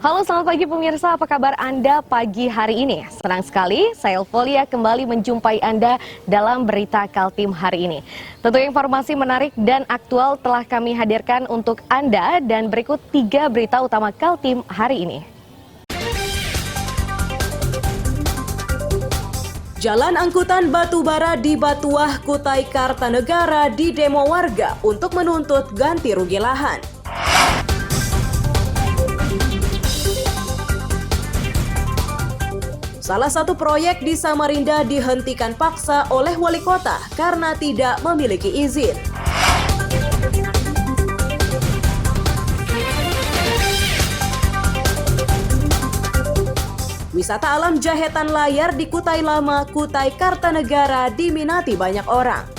Halo, selamat pagi pemirsa. Apa kabar Anda pagi hari ini? Senang sekali saya Elvolia kembali menjumpai Anda dalam berita Kaltim hari ini. Tentu informasi menarik dan aktual telah kami hadirkan untuk Anda dan berikut 3 berita utama Kaltim hari ini. Jalan angkutan batubara di Batuah, Kutai Kartanegara didemo warga untuk menuntut ganti rugi lahan. Salah satu proyek di Samarinda dihentikan paksa oleh wali kota karena tidak memiliki izin. Wisata alam Jahetan Layar di Kutai Lama, Kutai Kartanegara diminati banyak orang.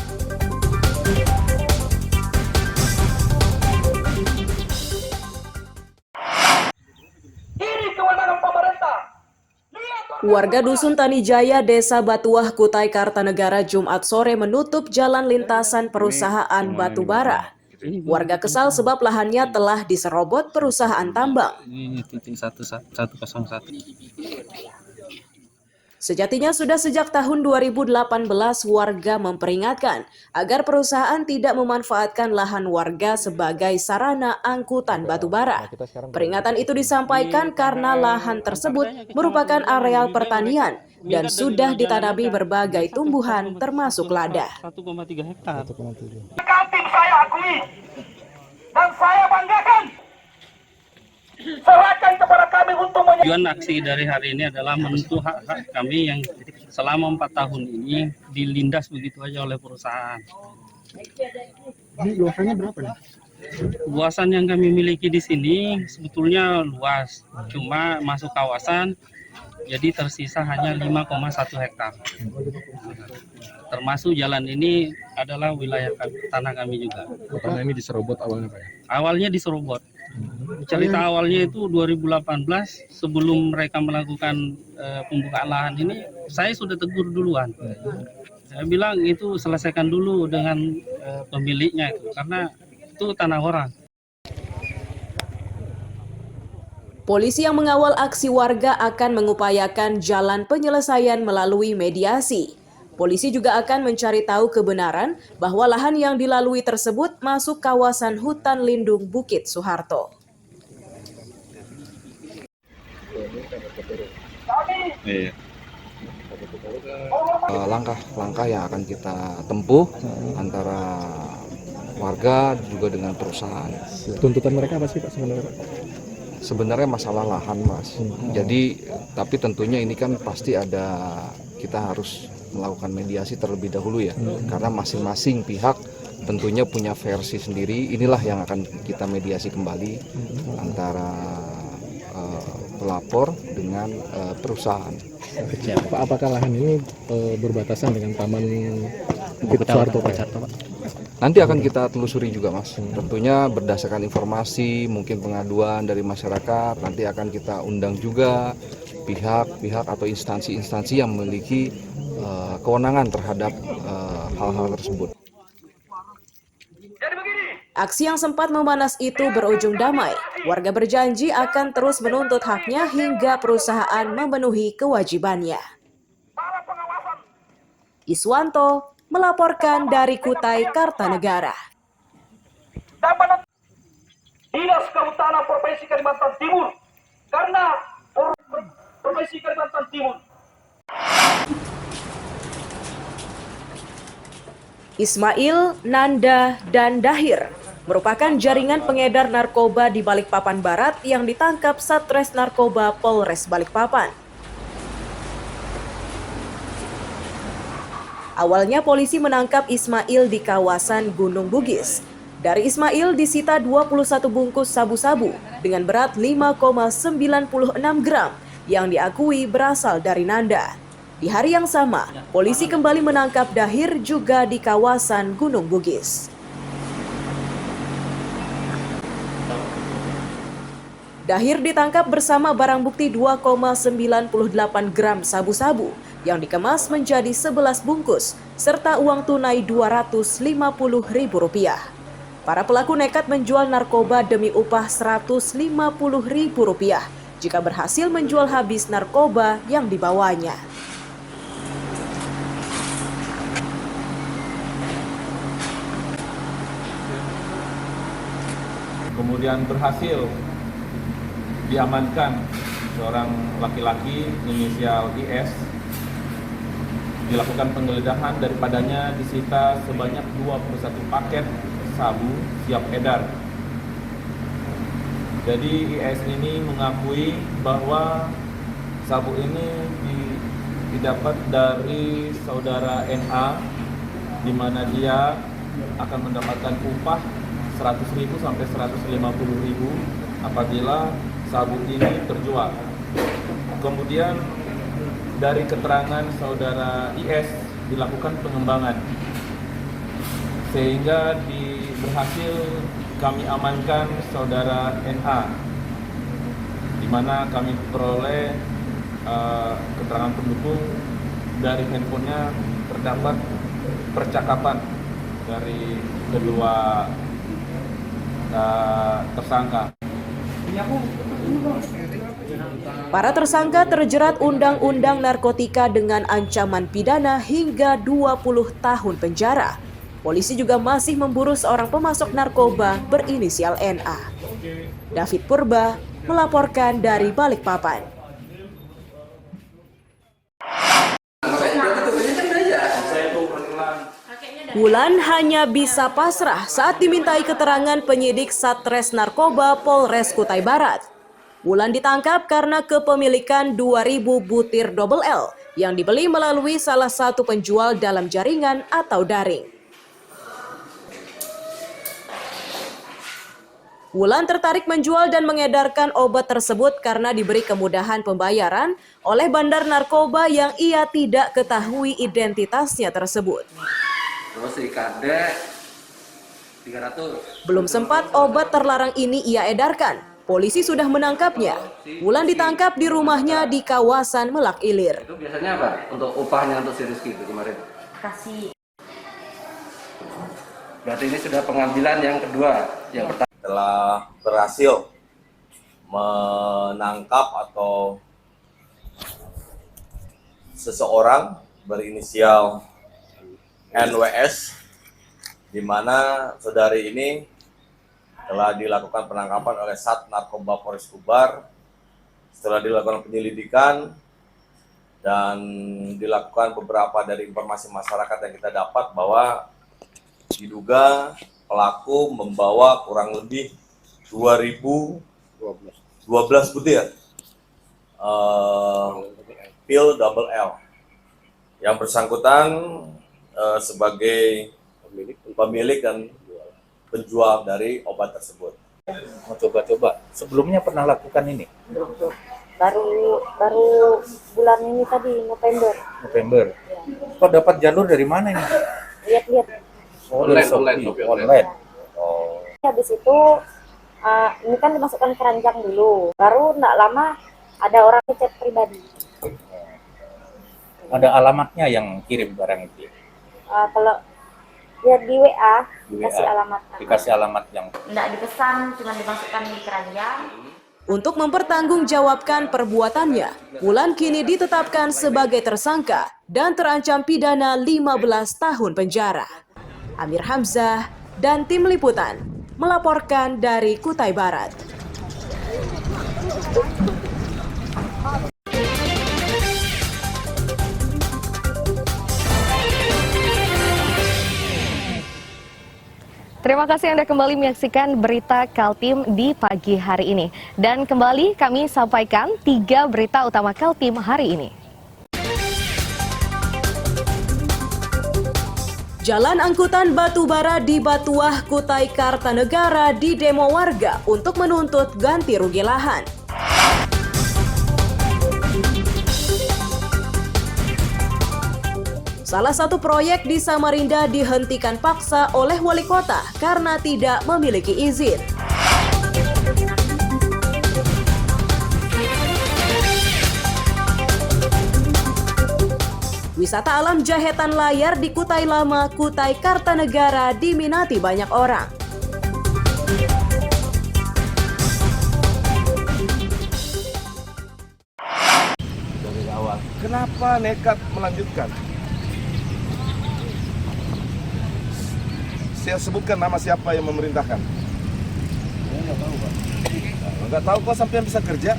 Warga Dusun Tanijaya, Desa Batuah, Kutai Kartanegara Jumat sore menutup jalan lintasan perusahaan batubara. Warga kesal sebab lahannya telah diserobot perusahaan tambang. Ini titik 101. Sejatinya sudah sejak tahun 2018 warga memperingatkan agar perusahaan tidak memanfaatkan lahan warga sebagai sarana angkutan batubara. Peringatan itu disampaikan karena lahan tersebut merupakan areal pertanian dan sudah ditanami berbagai tumbuhan termasuk lada. 1,3 hektar. Kaltim saya akui dan saya banggakan. Serahkan kepada kami untuk Tujuan aksi dari hari ini adalah menuntut hak-hak kami yang selama 4 tahun ini dilindas begitu aja oleh perusahaan. Ini luasannya berapa nih? Luasan yang kami miliki di sini sebetulnya luas, cuma masuk kawasan jadi tersisa hanya 5,1 hektar. Termasuk jalan ini adalah wilayah tanah kami juga. Tanah ini diserobot awalnya Pak ya? Awalnya diserobot. Cerita awalnya itu 2018 sebelum mereka melakukan pembukaan lahan ini, saya sudah tegur duluan. Saya bilang itu selesaikan dulu dengan pemiliknya itu, karena itu tanah orang. Polisi yang mengawal aksi warga akan mengupayakan jalan penyelesaian melalui mediasi. Polisi juga akan mencari tahu kebenaran bahwa lahan yang dilalui tersebut masuk kawasan hutan lindung Bukit Soeharto. Langkah-langkah yang akan kita tempuh antara warga juga dengan perusahaan. Tuntutan mereka apa sih Pak sebenarnya Pak? Sebenarnya masalah lahan Mas. Jadi tapi tentunya ini kan pasti ada, kita harus melakukan mediasi terlebih dahulu ya, karena masing-masing pihak tentunya punya versi sendiri. Inilah yang akan kita mediasi kembali antara pelapor dengan perusahaan. Pak, apakah lahan ini berbatasan dengan Taman Bukit Soeharto Pak? Nanti akan kita telusuri juga Mas. Tentunya berdasarkan informasi, mungkin pengaduan dari masyarakat, nanti akan kita undang juga pihak-pihak atau instansi-instansi yang memiliki kewenangan terhadap hal-hal tersebut. Aksi yang sempat memanas itu berujung damai. Warga berjanji akan terus menuntut haknya hingga perusahaan memenuhi kewajibannya. Iswanto melaporkan dari Kutai Kartanegara. Dinas Kehutanan Provinsi Kalimantan Timur, karena Provinsi Kalimantan Timur. Ismail, Nanda, dan Dahir merupakan jaringan pengedar narkoba di Balikpapan Barat yang ditangkap Satres Narkoba Polres Balikpapan. Awalnya polisi menangkap Ismail di kawasan Gunung Bugis. Dari Ismail disita 21 bungkus sabu-sabu dengan berat 5,96 gram yang diakui berasal dari Nanda. Di hari yang sama, polisi kembali menangkap Dahir juga di kawasan Gunung Bugis. Dahir ditangkap bersama barang bukti 2,98 gram sabu-sabu yang dikemas menjadi 11 bungkus serta uang tunai Rp250.000. Para pelaku nekat menjual narkoba demi upah Rp150.000 jika berhasil menjual habis narkoba yang dibawanya. Kemudian berhasil diamankan seorang laki-laki inisial IS. Dilakukan penggeledahan, daripadanya disita sebanyak 21 paket sabu siap edar. Jadi IS ini mengakui bahwa sabu ini didapat dari saudara NA, di mana dia akan mendapatkan upah 100.000 sampai 150.000 apabila sabu ini terjual. Kemudian dari keterangan saudara IS dilakukan pengembangan sehingga berhasil kami amankan saudara NA, di mana kami peroleh keterangan pendukung. Dari handphonenya terdapat percakapan dari kedua tersangka. Para tersangka terjerat Undang-Undang Narkotika dengan ancaman pidana hingga 20 tahun penjara. Polisi juga masih memburu seorang pemasok narkoba berinisial NA. David Purba melaporkan dari Balikpapan. Wulan hanya bisa pasrah saat dimintai keterangan penyidik Satres Narkoba Polres Kutai Barat. Wulan ditangkap karena kepemilikan 2.000 butir double L yang dibeli melalui salah satu penjual dalam jaringan atau daring. Wulan tertarik menjual dan mengedarkan obat tersebut karena diberi kemudahan pembayaran oleh bandar narkoba yang ia tidak ketahui identitasnya tersebut. Terus ikan-dek 300. Belum sempat obat terlarang ini ia edarkan, polisi sudah menangkapnya. Wulan ditangkap di rumahnya di kawasan Melak Ilir. Itu biasanya apa? Untuk upahnya untuk si Rizky itu kemarin? Kasih. Berarti ini sudah pengambilan yang kedua. Yang pertama telah berhasil menangkap atau seseorang berinisial NWS, di mana saudari ini telah dilakukan penangkapan oleh Sat Narkoba Polres Kubar. Setelah dilakukan penyelidikan dan dilakukan beberapa dari informasi masyarakat yang kita dapat bahwa diduga pelaku membawa kurang lebih 2012 butir pil double L. Yang bersangkutan sebagai pemilik dan penjual dari obat tersebut. Mau coba-coba. Sebelumnya pernah lakukan ini? Baru bulan ini tadi November. Ya. Kok dapat jalur dari mana ini? Lihat-lihat. Online. Oh. Habis itu ini kan dimasukkan keranjang dulu. Baru enggak lama ada orang chat pribadi. Ada alamatnya yang kirim barang itu? Kalau ya di WA, dikasih alamat. Dikasih alamat yang enggak dipesan, cuma dimasukkan di keranjang. Untuk mempertanggungjawabkan perbuatannya, Wulan kini ditetapkan sebagai tersangka dan terancam pidana 15 tahun penjara. Amir Hamzah dan tim liputan melaporkan dari Kutai Barat. Terima kasih Anda kembali menyaksikan berita Kaltim di pagi hari ini. Dan kembali kami sampaikan 3 berita utama Kaltim hari ini. Jalan angkutan batubara di Batuah, Kutai Kartanegara didemo warga untuk menuntut ganti rugi lahan. Salah satu proyek di Samarinda dihentikan paksa oleh wali kota karena tidak memiliki izin. Wisata alam Jahetan Layar di Kutai Lama, Kutai Kartanegara diminati banyak orang. Kenapa nekat melanjutkan? Saya sebutkan nama siapa yang memerintahkan. Saya nggak tahu, Pak. Nggak tahu kok sampai bisa kerja.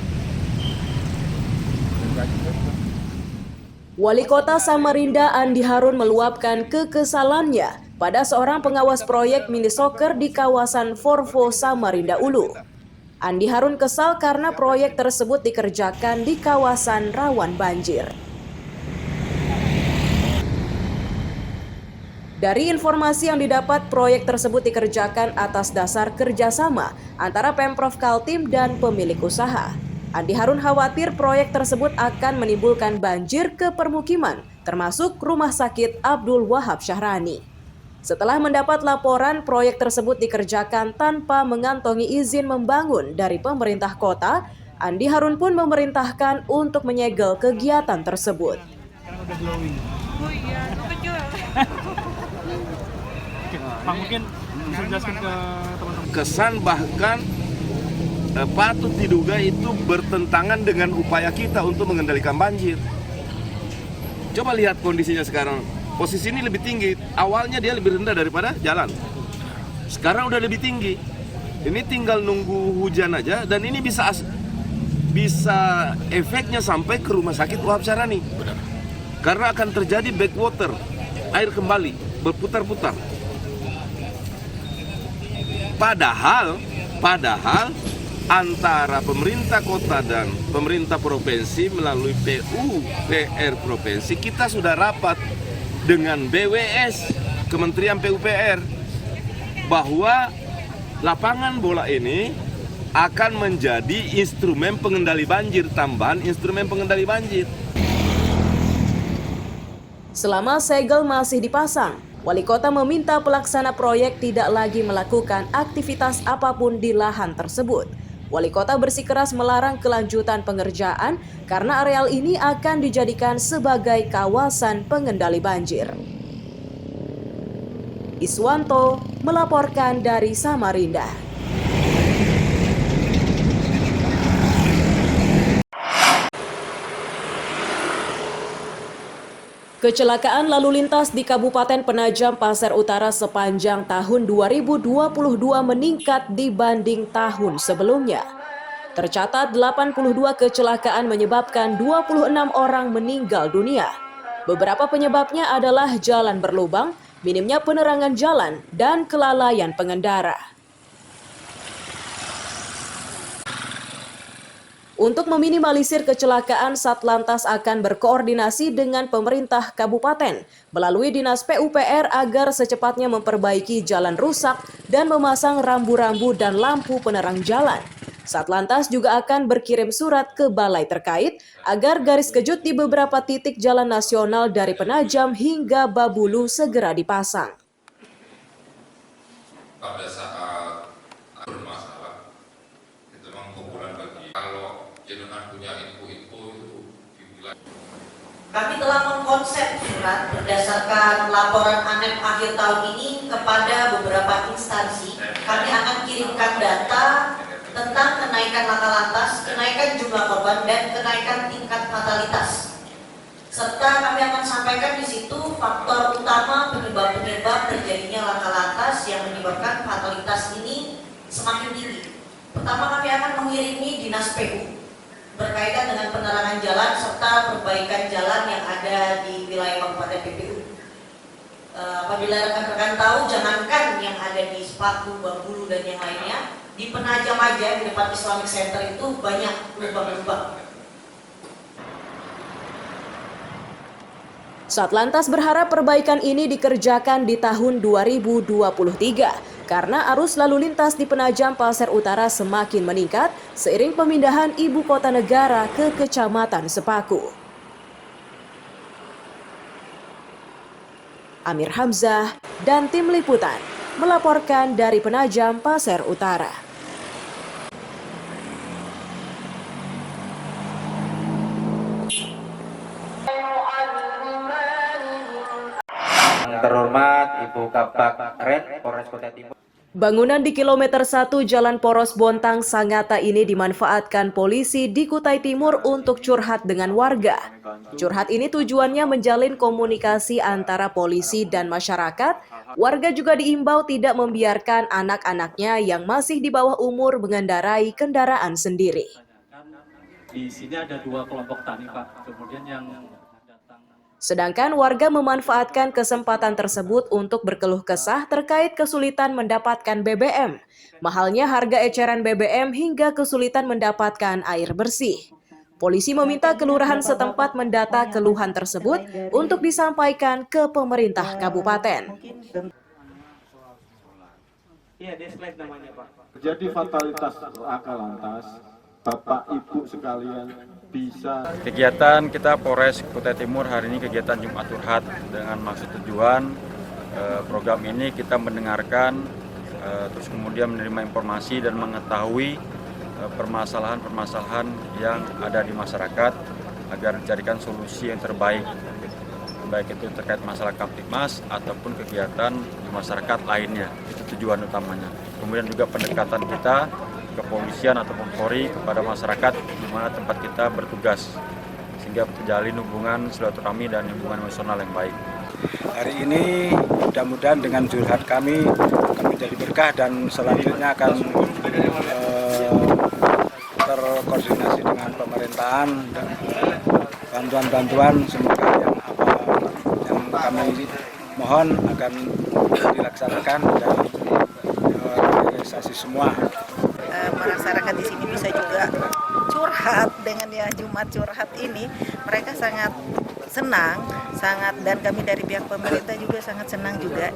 Wali Kota Samarinda Andi Harun meluapkan kekesalannya pada seorang pengawas proyek mini soccer di kawasan Forvo Samarinda Ulu. Andi Harun kesal karena proyek tersebut dikerjakan di kawasan rawan banjir. Dari informasi yang didapat, proyek tersebut dikerjakan atas dasar kerjasama antara Pemprov Kaltim dan pemilik usaha. Andi Harun khawatir proyek tersebut akan menimbulkan banjir ke permukiman, termasuk Rumah Sakit Abdul Wahab Syahrani. Setelah mendapat laporan, proyek tersebut dikerjakan tanpa mengantongi izin membangun dari pemerintah kota, Andi Harun pun memerintahkan untuk menyegel kegiatan tersebut. Pak, mungkin bisa jelaskan ke teman-teman. Kesan bahkan patut diduga itu bertentangan dengan upaya kita untuk mengendalikan banjir. Coba lihat kondisinya sekarang. Posisi ini lebih tinggi. Awalnya dia lebih rendah daripada jalan. Sekarang udah lebih tinggi. Ini tinggal nunggu hujan aja dan ini bisa efeknya sampai ke Rumah Sakit Wahab Syahrani. Karena akan terjadi backwater, air kembali berputar-putar. Padahal antara pemerintah kota dan pemerintah provinsi melalui PUPR provinsi kita sudah rapat dengan BWS Kementerian PUPR bahwa lapangan bola ini akan menjadi instrumen pengendali banjir, tambahan instrumen pengendali banjir. Selama segel masih dipasang, Wali Kota meminta pelaksana proyek tidak lagi melakukan aktivitas apapun di lahan tersebut. Wali Kota bersikeras melarang kelanjutan pengerjaan karena areal ini akan dijadikan sebagai kawasan pengendali banjir. Iswanto melaporkan dari Samarinda. Kecelakaan lalu lintas di Kabupaten Penajam Pasir Utara sepanjang tahun 2022 meningkat dibanding tahun sebelumnya. Tercatat 82 kecelakaan menyebabkan 26 orang meninggal dunia. Beberapa penyebabnya adalah jalan berlubang, minimnya penerangan jalan, dan kelalaian pengendara. Untuk meminimalisir kecelakaan, Satlantas akan berkoordinasi dengan pemerintah kabupaten melalui Dinas PUPR agar secepatnya memperbaiki jalan rusak dan memasang rambu-rambu dan lampu penerang jalan. Satlantas juga akan berkirim surat ke balai terkait agar garis kejut di beberapa titik jalan nasional dari Penajam hingga Babulu segera dipasang. Pada saat bermasalah, itu memang kumpulan bagi kalau jenengan punya info-info itu dibilang. Kami telah mengkonsep surat berdasarkan laporan ANEP akhir tahun ini kepada beberapa instansi. Kami akan kirimkan data tentang kenaikan laka lantas, kenaikan jumlah korban, dan kenaikan tingkat fatalitas. Serta kami akan sampaikan di situ faktor utama penyebab-penyebab terjadinya laka lantas yang menyebabkan fatalitas ini semakin tinggi. Pertama, kami akan mengirimi Dinas PU berkaitan dengan penerangan jalan serta perbaikan jalan yang ada di wilayah Kabupaten PPU. Apabila rekan-rekan tahu, jangankan yang ada di Sepaku, Babulu, dan yang lainnya, di Penajam aja di depan Islamic Center itu banyak lubang-lubang. Satlantas berharap perbaikan ini dikerjakan di tahun 2023 karena arus lalu lintas di Penajam Pasir Utara semakin meningkat seiring pemindahan ibu kota negara ke Kecamatan Sepaku. Amir Hamzah dan tim liputan melaporkan dari Penajam Pasir Utara. Terhormat Ibu Kabak Red Polres Kota Timur. Bangunan di kilometer 1 Jalan Poros Bontang Sangatta ini dimanfaatkan polisi di Kutai Timur untuk curhat dengan warga. Curhat ini tujuannya menjalin komunikasi antara polisi dan masyarakat. Warga juga diimbau tidak membiarkan anak-anaknya yang masih di bawah umur mengendarai kendaraan sendiri. Di sini ada 2 kelompok tani, Pak. Kemudian yang Sedangkan warga memanfaatkan kesempatan tersebut untuk berkeluh kesah terkait kesulitan mendapatkan BBM, mahalnya harga eceran BBM hingga kesulitan mendapatkan air bersih. Polisi meminta kelurahan setempat mendata keluhan tersebut untuk disampaikan ke pemerintah kabupaten. Jadi fatalitas laka lantas, Bapak Ibu sekalian bisa. Kegiatan kita Polres Kutai Timur hari ini kegiatan Jumat Curhat dengan maksud tujuan program ini kita mendengarkan terus kemudian menerima informasi dan mengetahui permasalahan-permasalahan yang ada di masyarakat agar dicarikan solusi yang terbaik, baik itu terkait masalah Kamtibmas ataupun kegiatan di masyarakat lainnya. Itu tujuan utamanya. Kemudian juga pendekatan kita kepolisian atau Polri kepada masyarakat di mana tempat kita bertugas sehingga terjalin hubungan silaturahmi dan hubungan emosional yang baik. Hari ini mudah-mudahan dengan curhat kami akan menjadi berkah dan selanjutnya akan terkoordinasi dengan pemerintahan dan bantuan-bantuan semoga yang kami mohon akan dilaksanakan dan realisasi semua. Masyarakat di sini bisa juga curhat dengan ya Jumat Curhat ini, mereka sangat senang, dan kami dari pihak pemerintah juga sangat senang juga.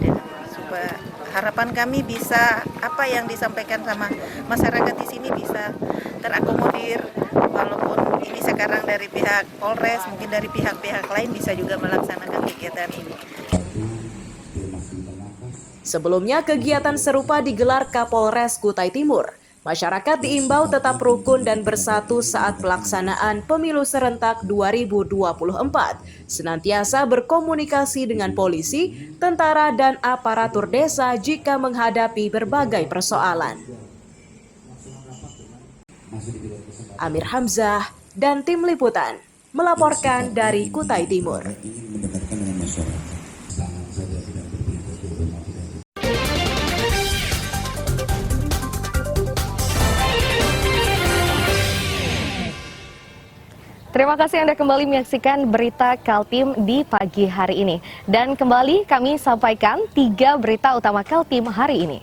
Supaya harapan kami bisa apa yang disampaikan sama masyarakat di sini bisa terakomodir, walaupun ini sekarang dari pihak Polres, mungkin dari pihak-pihak lain bisa juga melaksanakan kegiatan ini. Sebelumnya kegiatan serupa digelar Kapolres Kutai Timur. Masyarakat diimbau tetap rukun dan bersatu saat pelaksanaan pemilu serentak 2024, senantiasa berkomunikasi dengan polisi, tentara, dan aparatur desa jika menghadapi berbagai persoalan. Amir Hamzah dan tim liputan melaporkan dari Kutai Timur. Terima kasih Anda kembali menyaksikan berita Kaltim di pagi hari ini. Dan kembali kami sampaikan 3 berita utama Kaltim hari ini.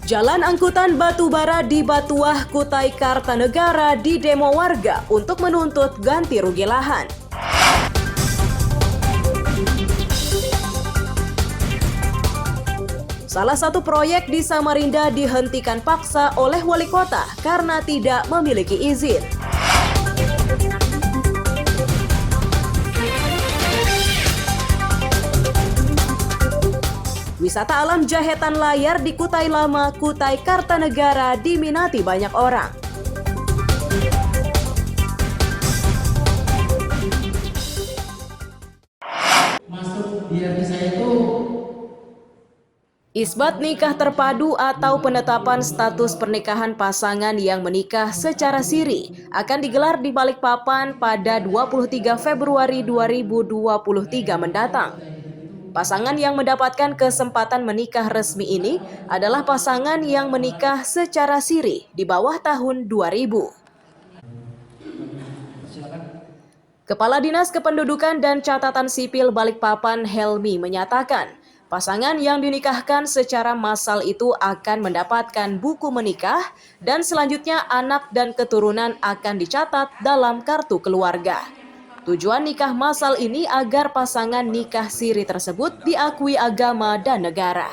Jalan angkutan batubara di Batuah, Kutai Kartanegara didemo warga untuk menuntut ganti rugi lahan. Salah satu proyek di Samarinda dihentikan paksa oleh wali kota karena tidak memiliki izin. Wisata alam Jahetan Layar di Kutai Lama, Kutai Kartanegara diminati banyak orang. Masuk di hati saya itu Isbat nikah terpadu atau penetapan status pernikahan pasangan yang menikah secara siri akan digelar di Balikpapan pada 23 Februari 2023 mendatang. Pasangan yang mendapatkan kesempatan menikah resmi ini adalah pasangan yang menikah secara siri di bawah tahun 2000. Kepala Dinas Kependudukan dan Catatan Sipil Balikpapan Helmi menyatakan, pasangan yang dinikahkan secara massal itu akan mendapatkan buku menikah dan selanjutnya anak dan keturunan akan dicatat dalam kartu keluarga. Tujuan nikah massal ini agar pasangan nikah siri tersebut diakui agama dan negara.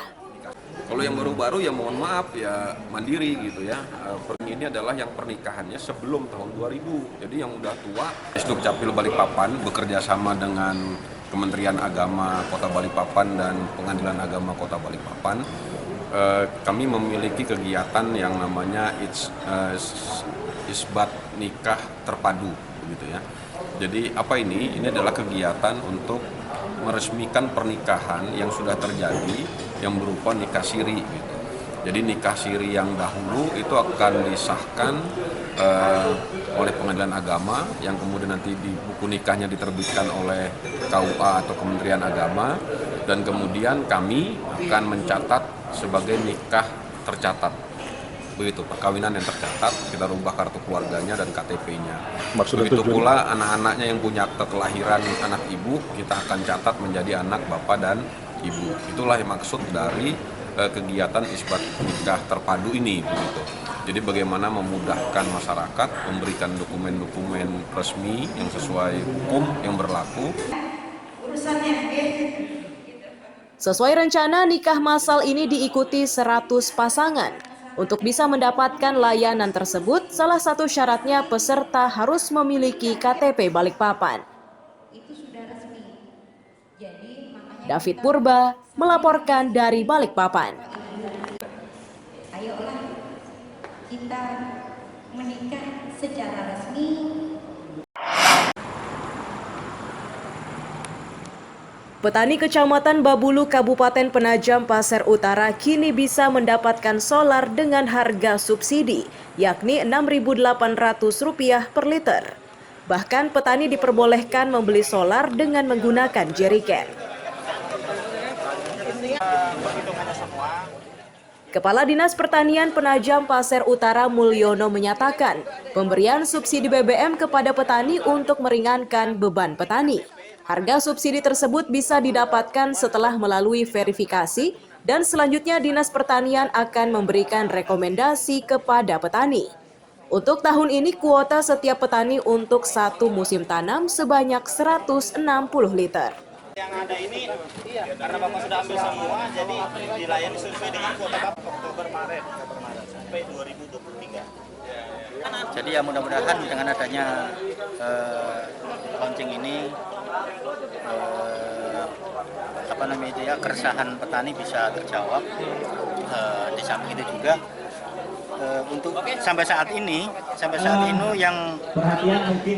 Kalau yang baru-baru ya mohon maaf ya mandiri gitu ya. Ini adalah yang pernikahannya sebelum tahun 2000. Jadi yang udah tua, Sdukcapil Balikpapan bekerja sama dengan Kementerian Agama Kota Balikpapan dan Pengadilan Agama Kota Balikpapan, kami memiliki kegiatan yang namanya isbat nikah terpadu, begitu ya. Jadi apa ini? Ini adalah kegiatan untuk meresmikan pernikahan yang sudah terjadi yang berupa nikah siri gitu. Jadi nikah siri yang dahulu itu akan disahkan oleh Pengadilan Agama, yang kemudian nanti di buku nikahnya diterbitkan oleh KUA atau Kementerian Agama, dan kemudian kami akan mencatat sebagai nikah tercatat. Begitu, perkawinan yang tercatat, kita rubah kartu keluarganya dan KTP-nya. Begitu pula anak-anaknya yang punya akte kelahiran anak ibu, kita akan catat menjadi anak bapak dan ibu. Itulah yang maksud dari kegiatan isbat nikah terpadu ini, begitu. Jadi bagaimana memudahkan masyarakat, memberikan dokumen-dokumen resmi yang sesuai hukum yang berlaku. Sesuai rencana, nikah massal ini diikuti 100 pasangan. Untuk bisa mendapatkan layanan tersebut, salah satu syaratnya peserta harus memiliki KTP Balikpapan. David Purba melaporkan dari Balikpapan. Ayolah kita menikah secara resmi. Petani Kecamatan Babulu, Kabupaten Penajam Pasir Utara kini bisa mendapatkan solar dengan harga subsidi, yakni Rp6.800 per liter. Bahkan petani diperbolehkan membeli solar dengan menggunakan jerigen. Kepala Dinas Pertanian Penajam Pasir Utara Mulyono menyatakan, pemberian subsidi BBM kepada petani untuk meringankan beban petani. Harga subsidi tersebut bisa didapatkan setelah melalui verifikasi dan selanjutnya Dinas Pertanian akan memberikan rekomendasi kepada petani. Untuk tahun ini kuota setiap petani untuk satu musim tanam sebanyak 160 liter. Yang ada ini, karena Bapak sudah ambil semua, jadi dilayani sesuai dengan kuota Bapak Oktober Maret sampai 2023. Jadi ya mudah-mudahan dengan adanya launching ini keresahan petani bisa terjawab. Di samping itu juga untuk sampai saat ini yang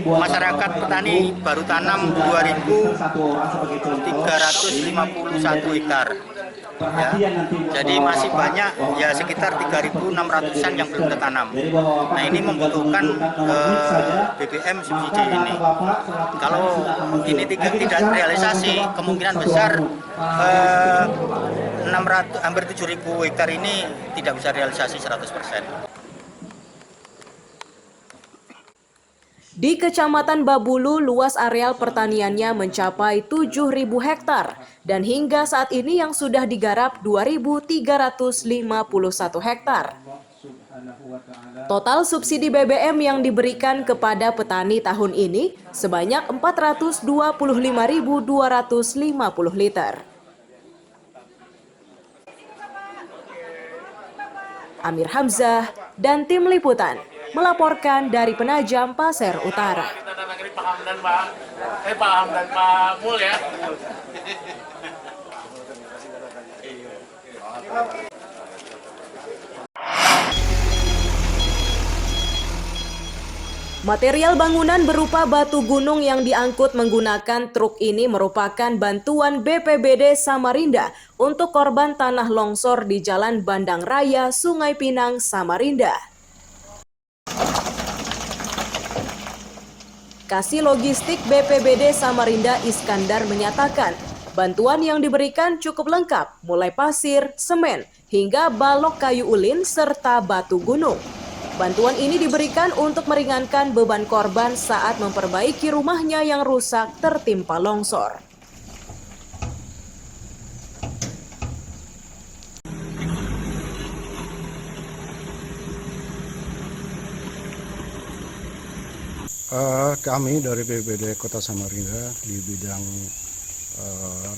masyarakat petani baru tanam 2.351 hektar. Ya, jadi masih banyak, ya sekitar 3.600-an yang belum tertanam. Nah ini membutuhkan BBM subsidi ini. Kalau ini tidak realisasi, kemungkinan besar hampir 7.000 hektar ini tidak bisa realisasi 100%. Di Kecamatan Babulu, luas areal pertaniannya mencapai 7.000 hektar dan hingga saat ini yang sudah digarap 2.351 hektar. Total subsidi BBM yang diberikan kepada petani tahun ini sebanyak 425.250 liter. Amir Hamzah dan tim liputan melaporkan dari Penajam Pasir Utara. Paham dan Pak Mul ya. Material bangunan berupa batu gunung yang diangkut menggunakan truk ini merupakan bantuan BPBD Samarinda untuk korban tanah longsor di Jalan Bandang Raya, Sungai Pinang, Samarinda. Kasih Logistik BPBD Samarinda Iskandar menyatakan, bantuan yang diberikan cukup lengkap, mulai pasir, semen, hingga balok kayu ulin serta batu gunung. Bantuan ini diberikan untuk meringankan beban korban saat memperbaiki rumahnya yang rusak tertimpa longsor. Kami dari BPBD Kota Samarinda di bidang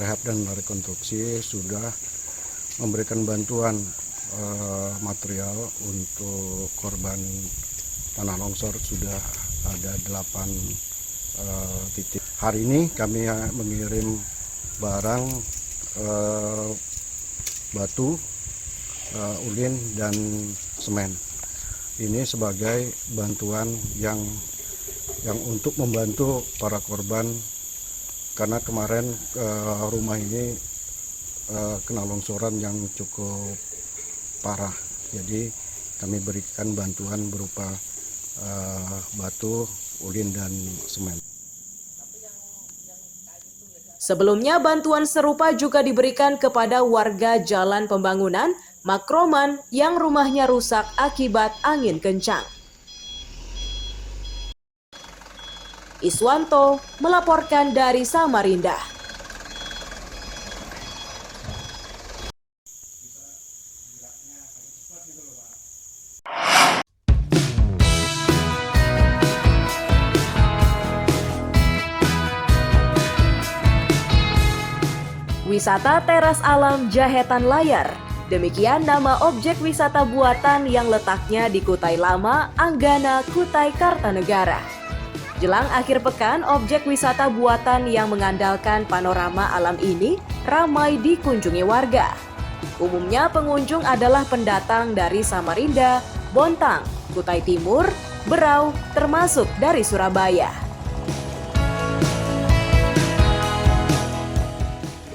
rehab dan rekonstruksi sudah memberikan bantuan material untuk korban tanah longsor. Sudah ada 8 titik. Hari ini kami mengirim barang batu, ulin, dan semen. Ini sebagai bantuan yang untuk membantu para korban karena kemarin rumah ini kena longsoran yang cukup parah. Jadi kami berikan bantuan berupa batu, ulin, dan semen. Sebelumnya bantuan serupa juga diberikan kepada warga Jalan Pembangunan, Makroman yang rumahnya rusak akibat angin kencang. Iswanto melaporkan dari Samarinda. Wisata teras alam Jahetan Layar. Demikian nama objek wisata buatan yang letaknya di Kutai Lama, Anggana, Kutai Kartanegara. Jelang akhir pekan, objek wisata buatan yang mengandalkan panorama alam ini ramai dikunjungi warga. Umumnya pengunjung adalah pendatang dari Samarinda, Bontang, Kutai Timur, Berau, termasuk dari Surabaya.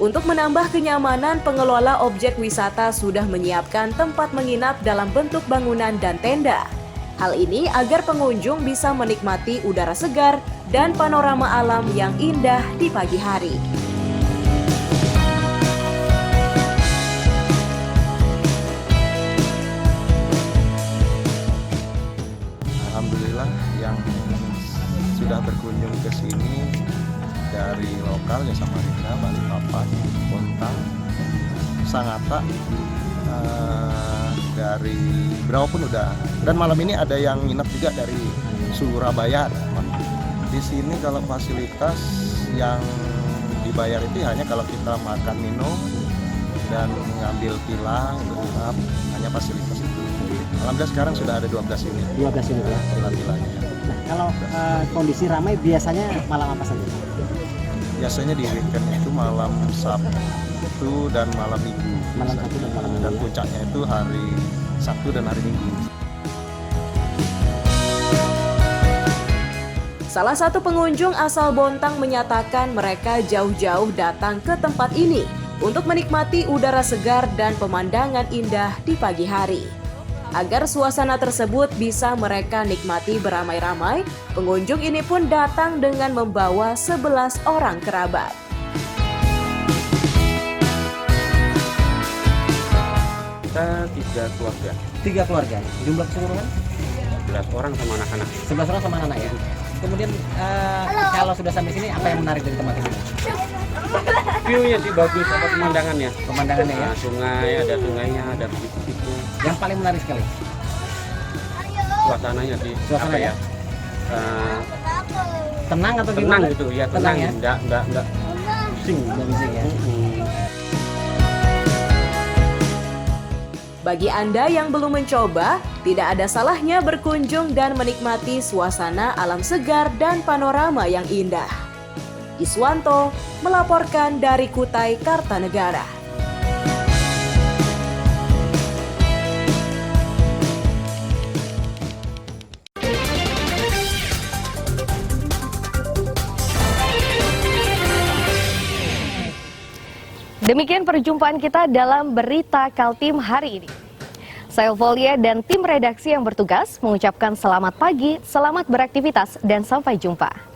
Untuk menambah kenyamanan, pengelola objek wisata sudah menyiapkan tempat menginap dalam bentuk bangunan dan tenda. Hal ini agar pengunjung bisa menikmati udara segar dan panorama alam yang indah di pagi hari. Alhamdulillah yang sudah berkunjung ke sini dari lokal ya Samarinda, Balikpapan, Bontang, Sangatta, dari Berau pun udah. Dan malam ini ada yang nginep juga dari Surabaya. Di sini kalau fasilitas yang dibayar itu hanya kalau kita makan minum dan ngambil villa untuk nginep, hanya fasilitas itu. Alhamdulillah sekarang sudah ada 12 unit. 12 unit ya villa-villanya. Nah, kalau kondisi ramai biasanya malam apa saja? Biasanya di weekend itu malam Sabtu dan malam Minggu. Malam Sabtu dan malam Minggu. Dan puncaknya itu hari Sabtu dan hari Minggu. Salah satu pengunjung asal Bontang menyatakan mereka jauh-jauh datang ke tempat ini untuk menikmati udara segar dan pemandangan indah di pagi hari. Agar suasana tersebut bisa mereka nikmati beramai-ramai, pengunjung ini pun datang dengan membawa 11 orang kerabat. Kita 3 keluarga. 3 keluarga. Jumlah keseluruhan? 11 orang sama anak-anak. 11 orang sama anak ya. Kemudian kalau sudah sampai sini, apa yang menarik dari tempat ini? View-nya sih bagus, apa pemandangannya? Pemandangannya ya. Nah, sungai, ada sungainya, ada bukit-bukitnya. Yang paling menarik sekali? Suasananya sih. Suasana ya? Tenang atau gimana? Tenang gitu, ya tenang ya. Enggak pusing. Enggak pusing ya. Bagi Anda yang belum mencoba, tidak ada salahnya berkunjung dan menikmati suasana alam segar dan panorama yang indah. Iswanto melaporkan dari Kutai Kartanegara. Demikian perjumpaan kita dalam Berita Kaltim hari ini. Saya Volia dan tim redaksi yang bertugas mengucapkan selamat pagi, selamat beraktivitas, dan sampai jumpa.